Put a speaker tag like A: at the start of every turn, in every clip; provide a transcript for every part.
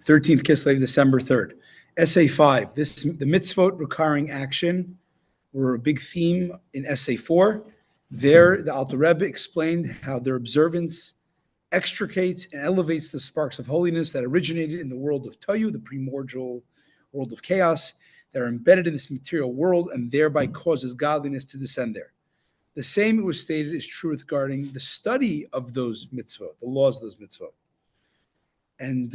A: 13th Kislev, December 3rd. Essay 5, the mitzvot requiring action were a big theme in Essay 4. There, the Alter Rebbe explained how their observance extricates and elevates the sparks of holiness that originated in the world of Tayu, the primordial world of chaos, that are embedded in this material world and thereby causes godliness to descend there. The same, it was stated, is true regarding the study of those mitzvot, the laws of those mitzvot. And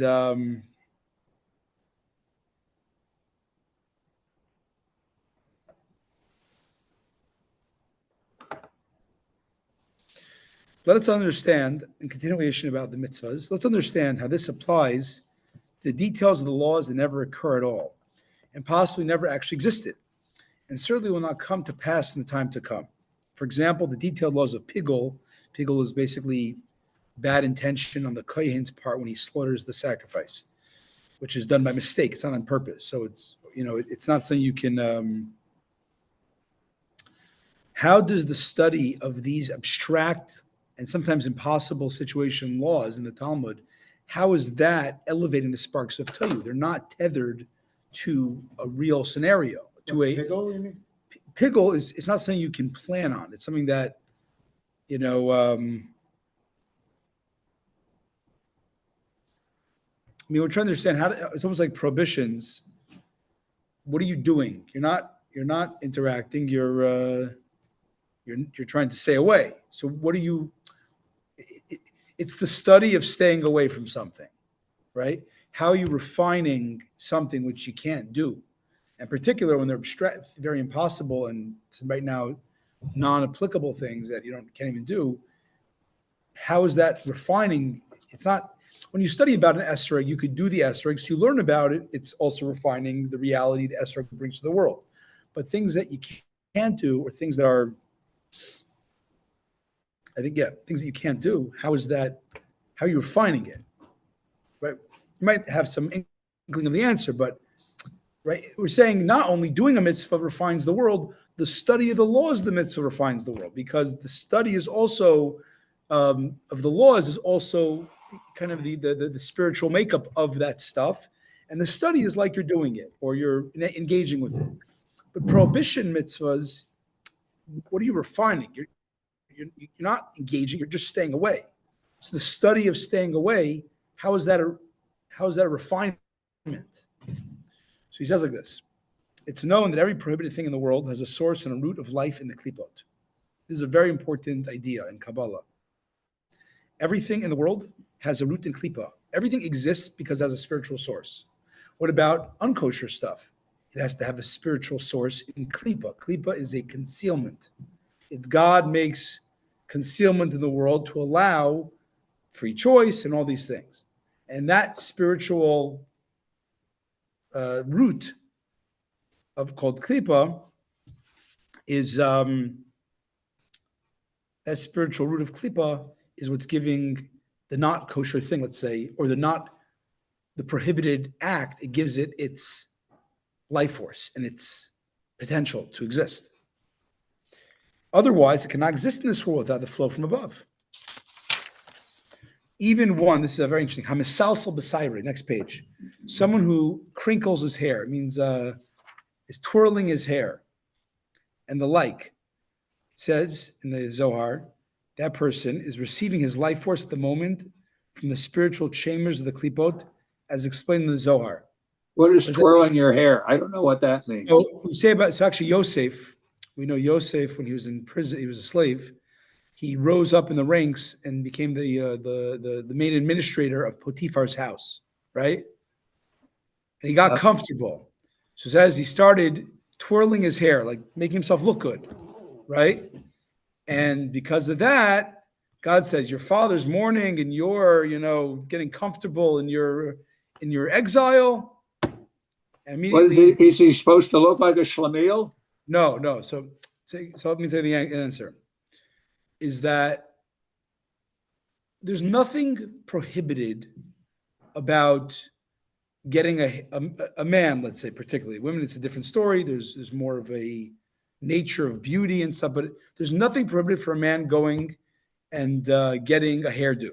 A: let us understand, in continuation about the mitzvahs, let's understand how this applies to the details of the laws that never occur at all, and possibly never actually existed, and certainly will not come to pass in the time to come. For example, the detailed laws of Pigul. Pigul is basically bad intention on the Kohen's part when he slaughters the sacrifice, which is done by mistake. It's not on purpose. So it's not something you can. How does the study of these abstract and sometimes impossible situation laws in the Talmud, how is that elevating the sparks of Tayu? They're not tethered to a real scenario.
B: Pigul, you mean?
A: Pigul is not something you can plan on. It's something that, I mean, we're trying to understand it's almost like prohibitions. What are you doing? You're not interacting. You're trying to stay away. So what are you? It's the study of staying away from something, right? How are you refining something which you can't do? In particular, when they're abstract, very impossible, and right now, non-applicable things that can't even do. How is that refining? It's not when you study about an esrog, you could do the esrogs, you learn about it. It's also refining the reality the esrog brings to the world. But things that you can't do, or things that are, things that you can't do. How is that? How are you refining it? Right? You might have some inkling of the answer, but. Right, we're saying not only doing a mitzvah refines the world, the study of the laws of the mitzvah refines the world, because the study is also of the laws is also kind of the spiritual makeup of that stuff, and the study is like you're doing it or you're engaging with it. But prohibition mitzvahs, what are you refining? You're not engaging; you're just staying away. So the study of staying away, how is that a refinement? So he says like this: it's known that every prohibited thing in the world has a source and a root of life in the klipot. This is a very important idea in Kabbalah. Everything in the world has a root in klipa. Everything exists because it has a spiritual source. What about unkosher stuff? It has to have a spiritual source in klipa. Klipa is a concealment. It's God makes concealment in the world to allow free choice and all these things. And that spiritual root called klipa is that spiritual root of klipa is what's giving the not kosher thing, let's say, or the prohibited act. It gives it its life force and its potential to exist. Otherwise, it cannot exist in this world without the flow from above. Even one, this is a very interesting, hamisalsal b'sairi, next page. Someone who crinkles his hair, it means is twirling his hair and the like. It says in the Zohar, that person is receiving his life force at the moment from the spiritual chambers of the klipot, as explained in the Zohar.
B: What is twirling your hair? I don't know what that means.
A: So we say it's actually Yosef. We know Yosef, when he was in prison, he was a slave. He rose up in the ranks and became the main administrator of Potiphar's house, right? And he got comfortable. So it says he started twirling his hair, like making himself look good, right? And because of that, God says, your father's mourning and you're, getting comfortable in your exile. And immediately,
B: is he supposed to look like a shlemiel?
A: No. So let me tell you the answer. Is that there's nothing prohibited about getting a man, let's say, particularly women. It's a different story. There's more of a nature of beauty and stuff, but there's nothing prohibited for a man going and getting a hairdo,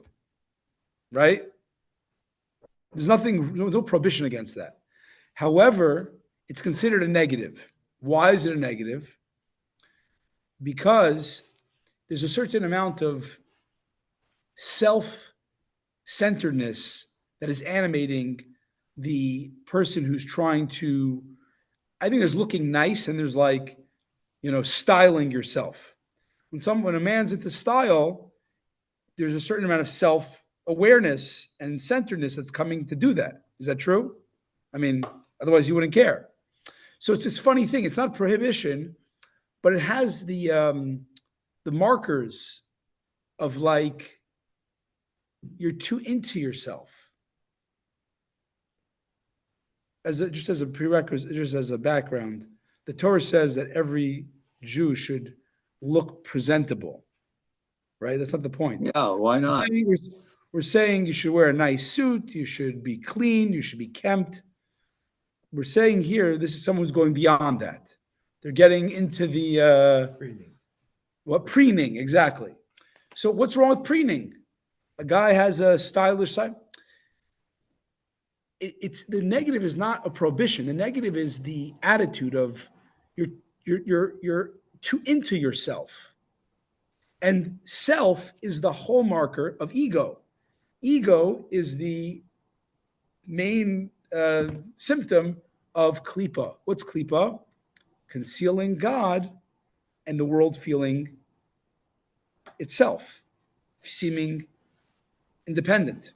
A: right? There's nothing, no prohibition against that. However, it's considered a negative. Why is it a negative? Because there's a certain amount of self-centeredness that is animating the person who's trying to, I think there's looking nice and there's like, styling yourself. When a man's into style, there's a certain amount of self-awareness and centeredness that's coming to do that. Is that true? I mean, otherwise you wouldn't care. So it's this funny thing. It's not prohibition, but it has the markers of like you're too into yourself. Just as a prerequisite, just as a background, the Torah says that every Jew should look presentable, right? That's not the point.
B: Yeah, why not?
A: We're saying you should wear a nice suit, you should be clean, you should be kempt. We're saying here, this is someone who's going beyond that. They're getting into the
C: Preening.
A: Preening, exactly. So what's wrong with preening? A guy has a stylish side. It's the negative is not a prohibition. The negative is the attitude of you're too into yourself. And self is the hallmarker of ego. Ego is the main symptom of klipa. What's klipa? Concealing God and the world feeling itself, seeming independent.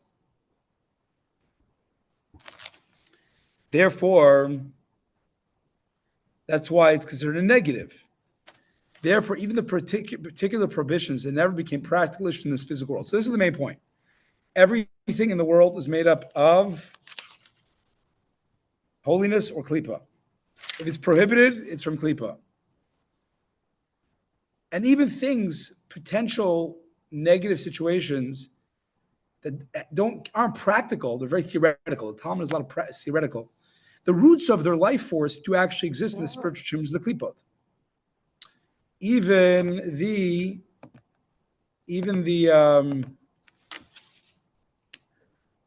A: Therefore, that's why it's considered a negative. Therefore, even the particular prohibitions, it never became practical in this physical world. So this is the main point. Everything in the world is made up of holiness or klipa. If it's prohibited, it's from klipa. And even things, potential negative situations that aren't practical, they're very theoretical. The Talmud is a lot of theoretical. The roots of their life force do actually exist in the spiritual chambers of the klipot. Even the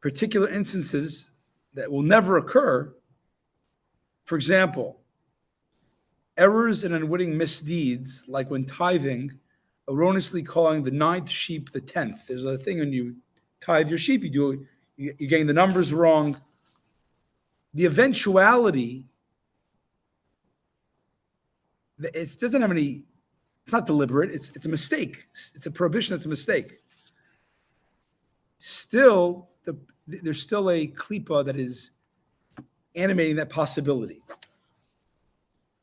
A: particular instances that will never occur, for example, errors and unwitting misdeeds, like when tithing, erroneously calling the 9th sheep the 10th. There's a thing when you tithe your sheep, you're getting the numbers wrong. The eventuality, it doesn't have any, it's not deliberate, it's a mistake. It's a prohibition, it's a mistake. Still, there's still a klipa that is animating that possibility.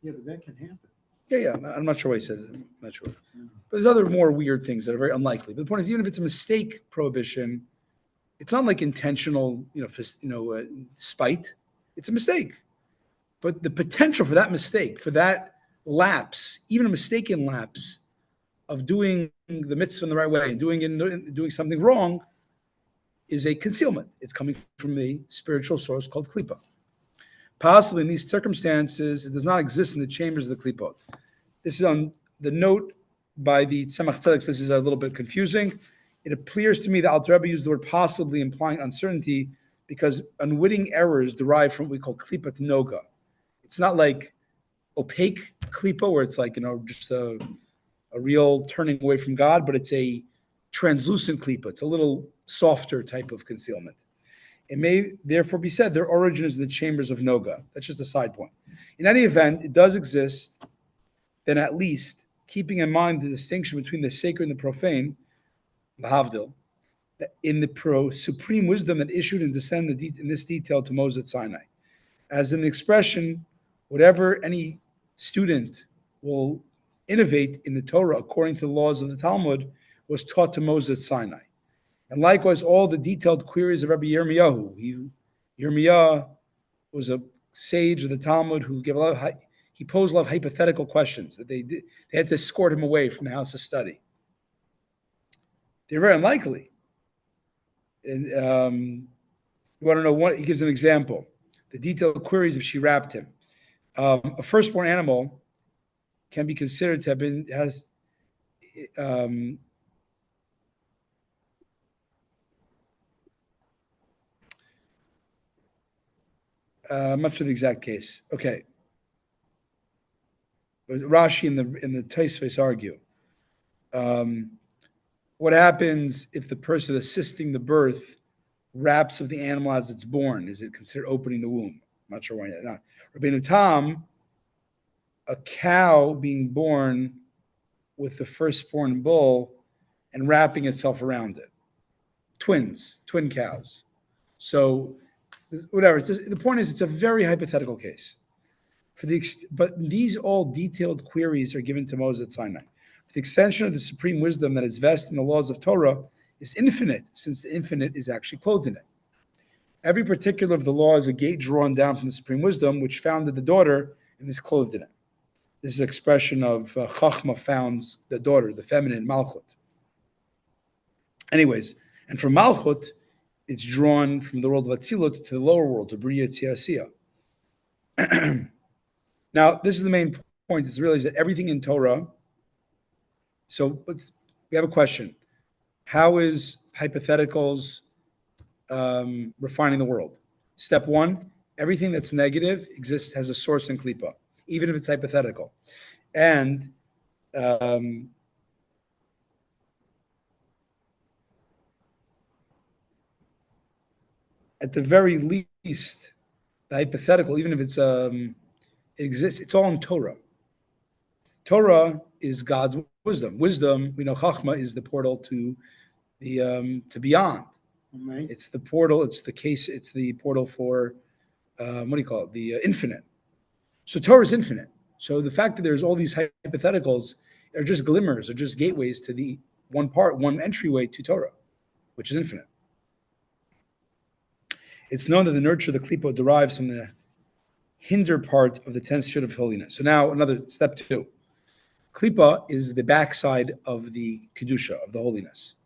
C: Yeah, but that can happen.
A: Yeah, I'm not sure why he says it. I'm not sure. But there's other more weird things that are very unlikely. But the point is, even if it's a mistake prohibition, it's not like intentional, spite. It's a mistake. But the potential for that mistake, for that lapse, even a mistaken lapse of doing the mitzvah in the right way and doing something wrong, is a concealment. It's coming from the spiritual source called klipa. Possibly in these circumstances, it does not exist in the chambers of the klipot. This is on the note by the Tzemach Tzedek. This is a little bit confusing. It appears to me that Alter Rebbe used the word possibly, implying uncertainty, because unwitting errors derive from what we call klipat noga. It's not like opaque klipa, where it's like, just a real turning away from God, but it's a translucent klipa. It's a little softer type of concealment. It may therefore be said their origin is in the chambers of Noga. That's just a side point. In any event, it does exist, then at least keeping in mind the distinction between the sacred and the profane, lahavdil, in the supreme wisdom that issued and descended in this detail to Moses at Sinai. As in the expression, whatever any student will innovate in the Torah according to the laws of the Talmud was taught to Moses at Sinai. And likewise, all the detailed queries of Rabbi Yirmiyahu. Yirmiyah was a sage of the Talmud who he posed a lot of hypothetical questions that they had to escort him away from the house of study. They're very unlikely. And you want to know what? He gives an example. The detailed queries if she wrapped him. A firstborn animal can be considered to have been I'm not sure the exact case. Okay. But Rashi and the Tosfos argue. What happens if the person assisting the birth wraps of the animal as it's born? Is it considered opening the womb? I'm not sure why. No. Rabbeinu Tam, a cow being born with the firstborn bull and wrapping itself around it. Twin cows. So, whatever. The point is, it's a very hypothetical case. But these all detailed queries are given to Moses at Sinai. The extension of the supreme wisdom that is vested in the laws of Torah is infinite, since the infinite is actually clothed in it. Every particular of the law is a gate drawn down from the supreme wisdom, which founded the daughter and is clothed in it. This is an expression of Chachma founds the daughter, the feminine Malchut. Anyways, and from Malchut, it's drawn from the world of Atzilut to the lower world, to Bria Tziyasiyah. Now, this is the main point, is to realize that everything in Torah. So we have a question. How is hypotheticals refining the world? Step one, everything that's negative has a source in Klippa, even if it's hypothetical. And at the very least, the hypothetical, even if it's exists, it's all in Torah. Torah is God's wisdom. Wisdom, we know Chachma is the portal to the to beyond.
C: Right.
A: It's the portal. It's the portal for the infinite. So Torah is infinite. So the fact that there's all these hypotheticals are just glimmers, are just gateways to the one entryway to Torah, which is infinite. It's known that the nurture of the klipa derives from the hinder part of the 10th shirt of holiness. So now another step two. Klipa is the backside of the kedusha, of the holiness.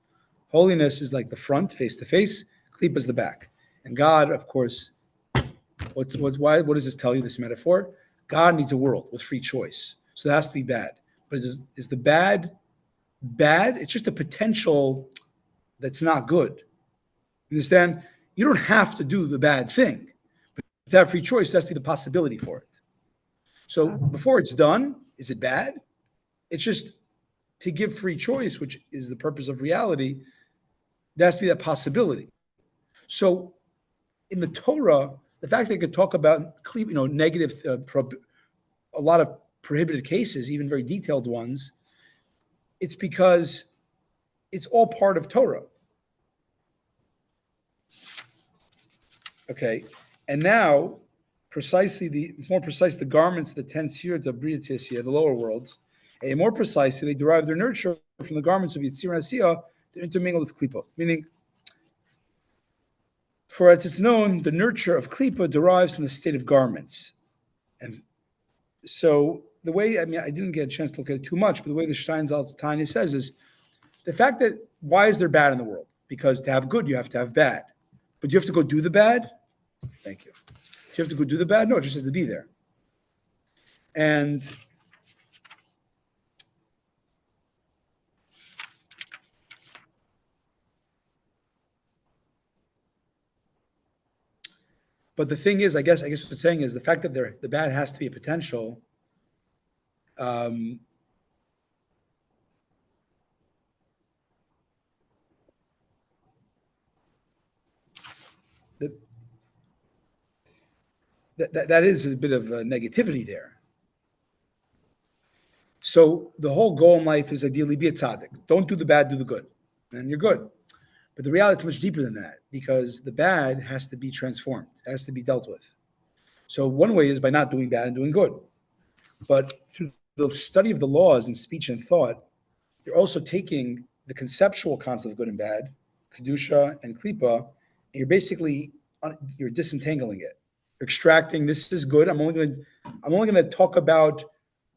A: Holiness is like the front, face to face. Klipa is the back. And God, of course, what does this tell you, this metaphor? God needs a world with free choice. So it has to be bad. But is the bad? It's just a potential that's not good. You understand? You don't have to do the bad thing. But to have free choice, there has to be the possibility for it. So before it's done, is it bad? It's just to give free choice, which is the purpose of reality. There has to be that possibility. So in the Torah, the fact that it could talk about negative, a lot of prohibited cases, even very detailed ones, it's because it's all part of Torah. Okay, and now the garments, the 10 sirot of Bria Tziyasiyah, the lower worlds, and more precisely, they derive their nurture from the garments of Yitzir and Asiyah. They're intermingled with Klipa, meaning, for as it's known, the nurture of Klipa derives from the state of garments. And so the way, I didn't get a chance to look at it too much, but the way the Steinsaltz Tanya says is, the fact that, why is there bad in the world? Because to have good, you have to have bad. But do you have to go do the bad? Thank you. Do you have to go do the bad? No, it just has to be there. But the thing is, I guess what it's saying is the fact that the bad has to be a potential. That is a bit of negativity there. So the whole goal in life is ideally be a tzaddik. Don't do the bad, do the good, and you're good. But the reality is much deeper than that, because the bad has to be transformed, has to be dealt with. So one way is by not doing bad and doing good. But through the study of the laws in speech and thought, you're also taking the conceptual concept of good and bad, kedusha and klipa, and you're disentangling it. You're extracting, this is good. I'm only going to talk about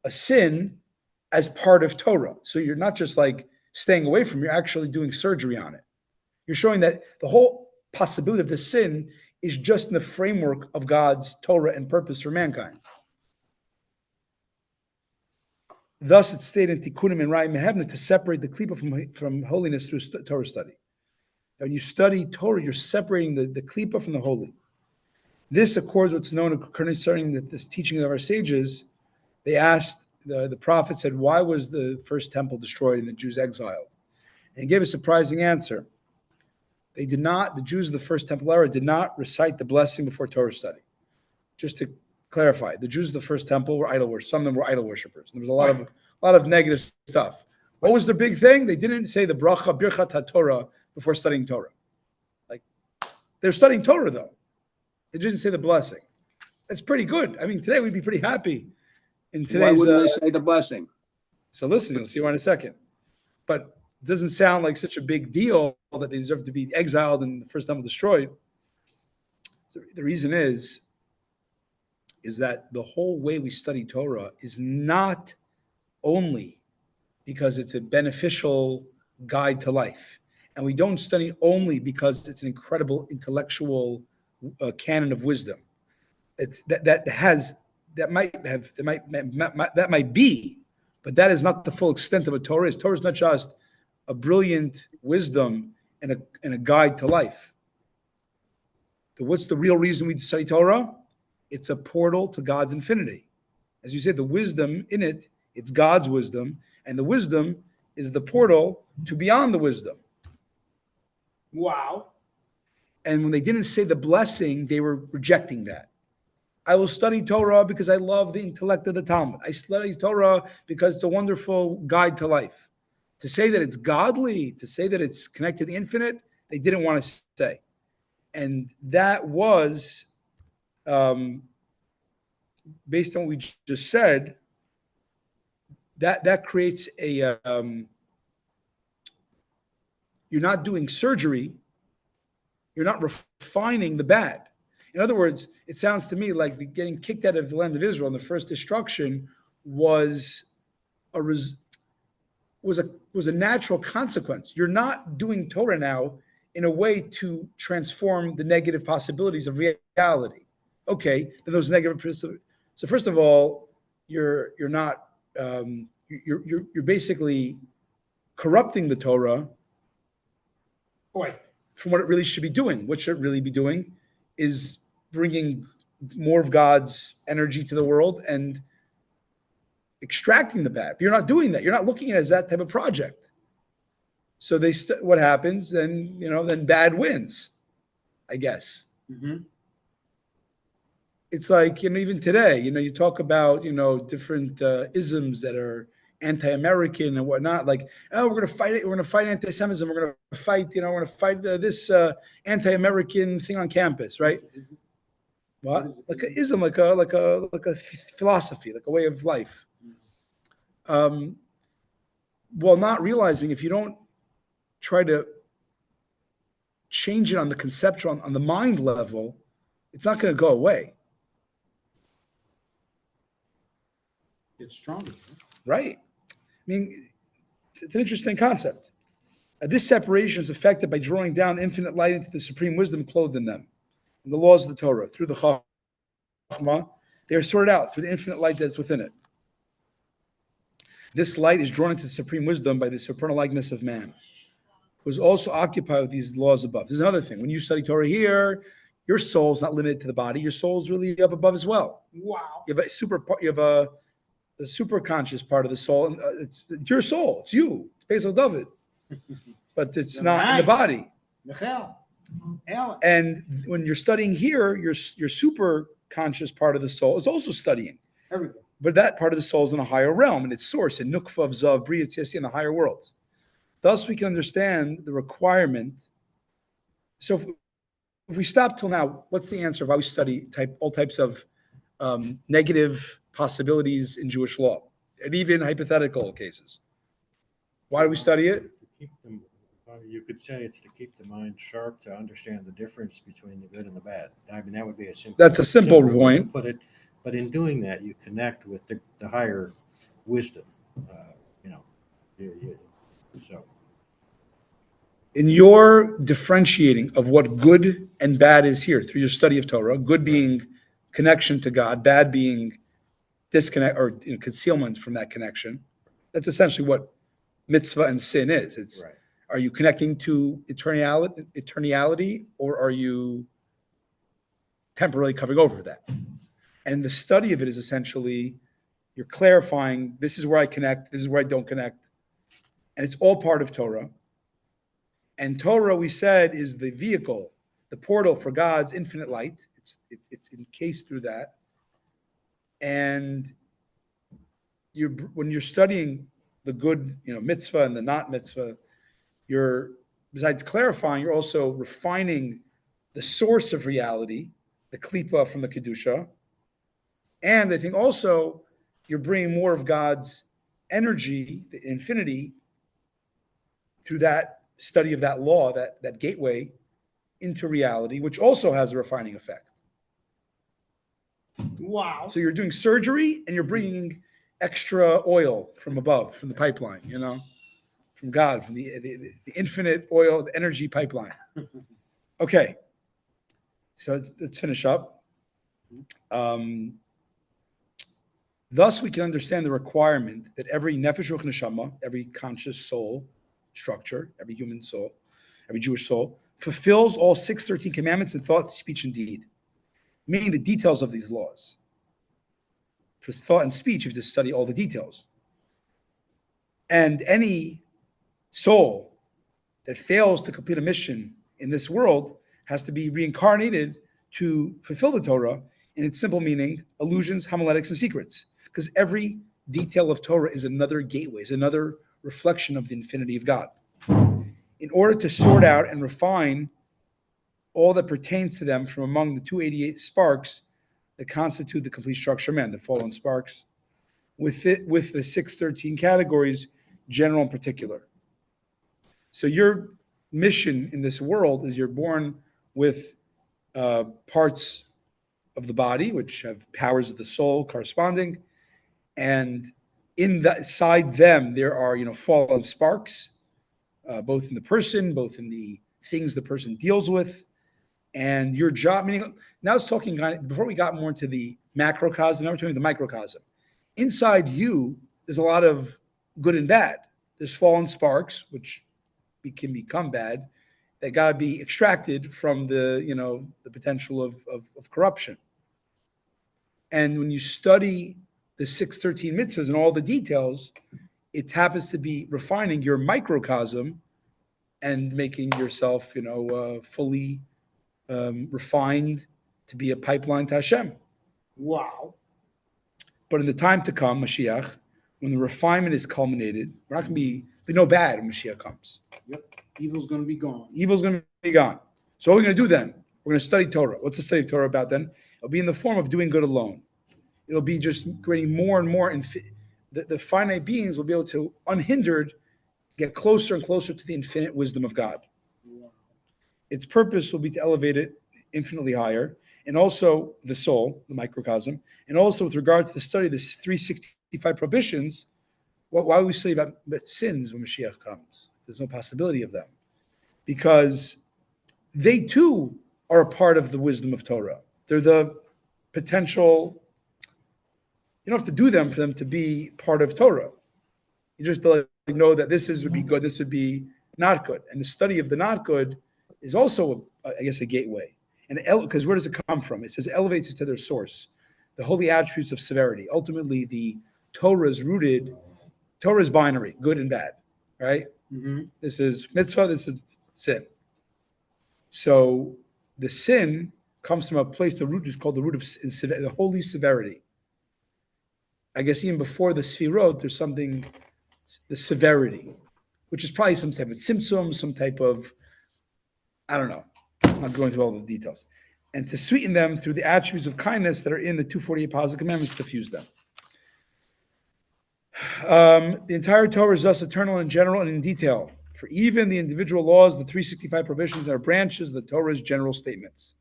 A: a sin as part of Torah. So you're not just like staying away from it, you're actually doing surgery on it. You're showing that the whole possibility of the sin is just in the framework of God's Torah and purpose for mankind. Thus, it's stated in Tikkunim and Rai Mehebna to separate the klipa from holiness through Torah study. When you study Torah, you're separating the klipa from the holy. This accords what's known concerning this teaching of our sages. They asked, the prophet said, why was the first temple destroyed and the Jews exiled? And he gave a surprising answer. The Jews of the first temple era did not recite the blessing before Torah study. Just to clarify, the Jews of the first temple were idol worshippers. Some of them were idol worshippers. There was a lot of negative stuff. What was the big thing? They didn't say the bracha birchat haTorah before studying Torah. Like, they're studying Torah though. They didn't say the blessing. That's pretty good. I mean, today we'd be pretty happy in today's.
B: Why wouldn't they say the blessing?
A: So listen, you'll see why in a second. But it doesn't sound like such a big deal that they deserve to be exiled and the first temple destroyed. The reason is that the whole way we study Torah is not only because it's a beneficial guide to life. And we don't study only because it's an incredible intellectual canon of wisdom. It's that might be, but that is not the full extent of a Torah. Torah is not just a brilliant wisdom and a guide to life. What's the real reason we study Torah? It's a portal to God's infinity. As you said, the wisdom in it, it's God's wisdom, and the wisdom is the portal to beyond the wisdom.
C: Wow.
A: And when they didn't say the blessing, they were rejecting that. I will study Torah because I love the intellect of the Talmud. I study Torah because it's a wonderful guide to life. To say that it's godly, to say that it's connected to the infinite, they didn't want to say. And that was, based on what we just said, that creates a, you're not doing surgery, you're not refining the bad. In other words, it sounds to me like getting kicked out of the land of Israel in the first destruction was a natural consequence. You're not doing Torah now in a way to transform the negative possibilities of reality. Okay, then those negative. So first of all, you're not you're basically corrupting the Torah from what it really should be doing. What should it really be doing is bringing more of God's energy to the world and extracting the bad. But you're not doing that. You're not looking at it as that type of project. So what happens? Then bad wins, I guess.
C: Mm-hmm.
A: It's like, even today, you talk about, different isms that are anti-American and whatnot. Like, oh, we're going to fight it. We're going to fight anti-Semitism. We're going to fight, we're going to fight this anti-American thing on campus, right? What? Like an ism, like a philosophy, like a way of life. While not realizing, if you don't try to change it on the conceptual, on the mind level, it's not going to go away.
C: It's stronger.
A: Right. I mean, it's an interesting concept. This separation is affected by drawing down infinite light into the supreme wisdom clothed in them, and the laws of the Torah. Through the Chachma, they are sorted out through the infinite light that's within it. This light is drawn into the supreme wisdom by the supernal likeness of man, who is also occupied with these laws above. There's another thing. When you study Torah here, your soul is not limited to the body. Your soul is really up above as well.
C: Wow.
A: You have a super conscious part of the soul. And it's your soul. It's you. It's Basil David. But it's not in the body. And when you're studying here, your super conscious part of the soul is also studying.
C: Everything.
A: But that part of the soul is in a higher realm, and its source in Nukva of Zav, Bria, Tzesi, in the higher worlds. Thus, we can understand the requirement. So, if we stop till now, what's the answer of why we study all types of negative possibilities in Jewish law, and even hypothetical cases? Why do we study it?
D: To keep them, you could say it's to keep the mind sharp, to understand the difference between the good and the bad. I mean, that would be a simple.
A: That's a simple
D: way to
A: point.
D: put it, but in doing that, you connect with the higher wisdom. So.
A: In your differentiating of what good and bad is here through your study of Torah, good being connection to God, bad being disconnect or concealment from that connection, that's essentially what mitzvah and sin is. It's
D: Right.
A: Are you connecting to eternality, or are you temporarily covering over that. And the study of it is essentially you're clarifying, this is where I connect, this is where I don't connect. And it's all part of Torah. And Torah, we said, is the vehicle, the portal for God's infinite light. It's encased through that. And when you're studying the good, mitzvah and the not mitzvah, you're, besides clarifying, you're also refining the source of reality, the klipa from the kedusha. And I think also you're bringing more of God's energy, the infinity, through that study of that law, that gateway into reality, which also has a refining effect.
C: Wow.
A: So you're doing surgery and you're bringing extra oil from above, from the pipeline, from God, from the infinite oil, the energy pipeline. Okay. So let's finish up. Thus, we can understand the requirement that every nefesh ruach neshama, every conscious soul structure, every human soul, every Jewish soul, fulfills all 613 commandments in thought, speech, and deed, meaning the details of these laws. For thought and speech, you have to study all the details. And any soul that fails to complete a mission in this world has to be reincarnated to fulfill the Torah in its simple meaning, illusions, homiletics, and secrets. Because every detail of Torah is another gateway, is another reflection of the infinity of God. In order to sort out and refine all that pertains to them from among the 288 sparks that constitute the complete structure of man, the fallen sparks, with the 613 categories, general and particular. So your mission in this world is you're born with parts of the body, which have powers of the soul corresponding, and inside them there are fallen sparks, both in the person, both in the things the person deals with, and your job. Meaning, now it's talking before we got more into the macrocosm. Now we're talking the microcosm. Inside you, there's a lot of good and bad. There's fallen sparks, which can become bad. They got to be extracted from the potential of corruption. And when you study the 613 mitzvahs and all the details, it happens to be refining your microcosm and making yourself, fully refined to be a pipeline to Hashem.
C: Wow.
A: But in the time to come, Mashiach, when the refinement is culminated, we're not going to be no bad when Mashiach comes.
C: Yep. Evil's going to be gone.
A: Evil's going to be gone. So what are we going to do then? We're going to study Torah. What's the study of Torah about then? It'll be in the form of doing good alone. It'll be just creating more and more. The finite beings will be able to, unhindered, get closer and closer to the infinite wisdom of God.
C: Wow.
A: Its purpose will be to elevate it infinitely higher, and also the soul, the microcosm, and also with regard to the study of this 365 prohibitions. Why do we study about sins when Mashiach comes? There's no possibility of them, because they too are a part of the wisdom of Torah. They're the potential. You don't have to do them for them to be part of Torah. You just know that would be good, this would be not good. And the study of the not good is also, a gateway. And because where does it come from? It says it elevates it to their source, the holy attributes of severity. Ultimately, the Torah is binary, good and bad, right?
C: Mm-hmm.
A: This is mitzvah, this is sin. So the sin comes from a place, the root is called the root of the holy severity. I guess even before the sfirot, there's something, the severity, which is probably some type of tzimtzum, some type of, I don't know. I'm not going through all the details. And to sweeten them through the attributes of kindness that are in the 248 positive commandments, to fuse them. The entire Torah is thus eternal in general and in detail. For even the individual laws, the 365 prohibitions are branches of the Torah's general statements.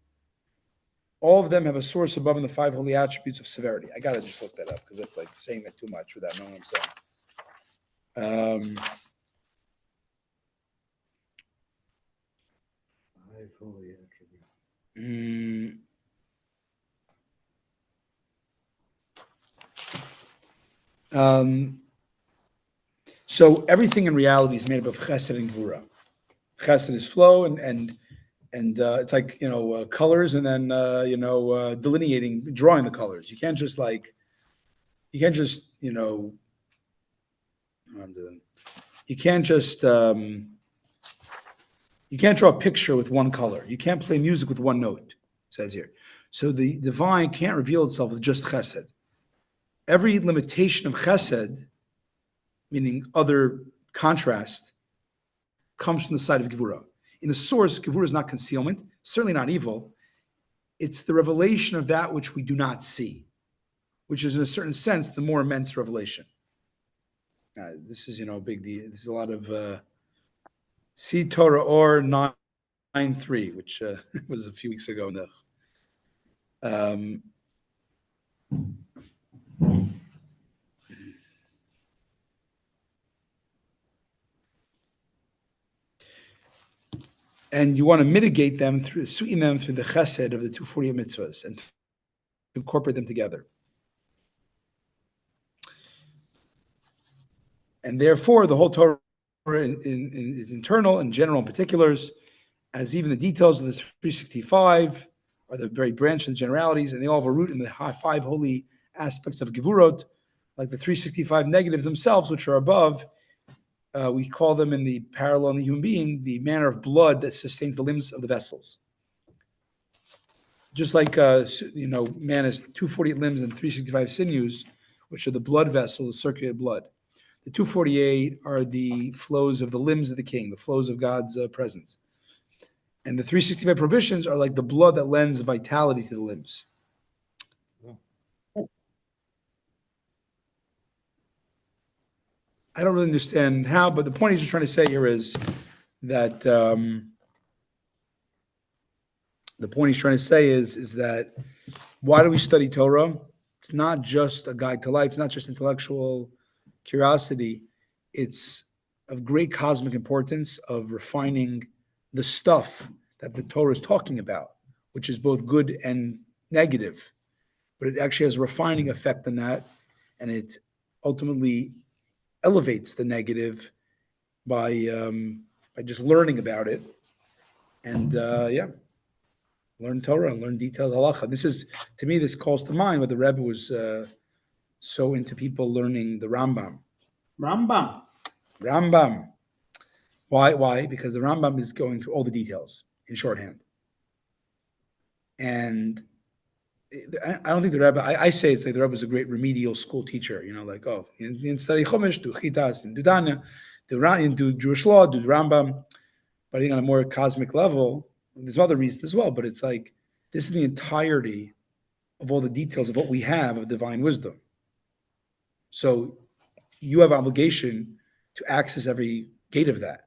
A: All of them have a source above in the 5 holy attributes of severity. I got to just look that up because that's like saying that too much without knowing what I'm saying.
C: 5 holy attributes.
A: So everything in reality is made up of chesed and gvura. Chesed is flow, and And it's like, colors and then, delineating, drawing the colors. You can't just you can't just, you can't just, you can't draw a picture with one color. You can't play music with one note, it says here. So the divine can't reveal itself with just chesed. Every limitation of chesed, meaning other contrast, comes from the side of Gevurah. In the source, Gevurah is not concealment, certainly not evil. It's the revelation of that which we do not see, which is in a certain sense the more immense revelation. This is, a big deal. This is a lot of see Torah or 9:3, which was a few weeks ago. In the and you want to mitigate them sweeten them through the chesed of the 248 mitzvahs and incorporate them together. And therefore, the whole Torah is internal and general in particulars, as even the details of the 365 are the very branch of the generalities, and they all have a root in the five holy aspects of Gevurot, like the 365 negatives themselves, which are above. We call them in the parallel in the human being the manner of blood that sustains the limbs of the vessels. Just like man has 248 limbs and 365 sinews, which are the blood vessels, the circulated blood. The 248 are the flows of the limbs of the king, the flows of God's presence. And the 365 prohibitions are like the blood that lends vitality to the limbs. I don't really understand how, but the point he's just trying to say here is that that why do we study Torah? It's not just a guide to life. It's not just intellectual curiosity. It's of great cosmic importance of refining the stuff that the Torah is talking about, which is both good and negative. But it actually has a refining effect on that, and it ultimately elevates the negative by just learning about it, and learn Torah and learn detailed halacha. This is, to me, this calls to mind what the Rebbe was so into people learning the Rambam. Rambam. Why? Because the Rambam is going through all the details in shorthand, and I don't think the Rebbe. I say it's like the Rebbe is a great remedial school teacher. You study Chumash, do Chitas, do Tanya, do Jewish law, do Rambam. But I think on a more cosmic level, there's other reasons as well. But it's like this is the entirety of all the details of what we have of divine wisdom. So you have an obligation to access every gate of that.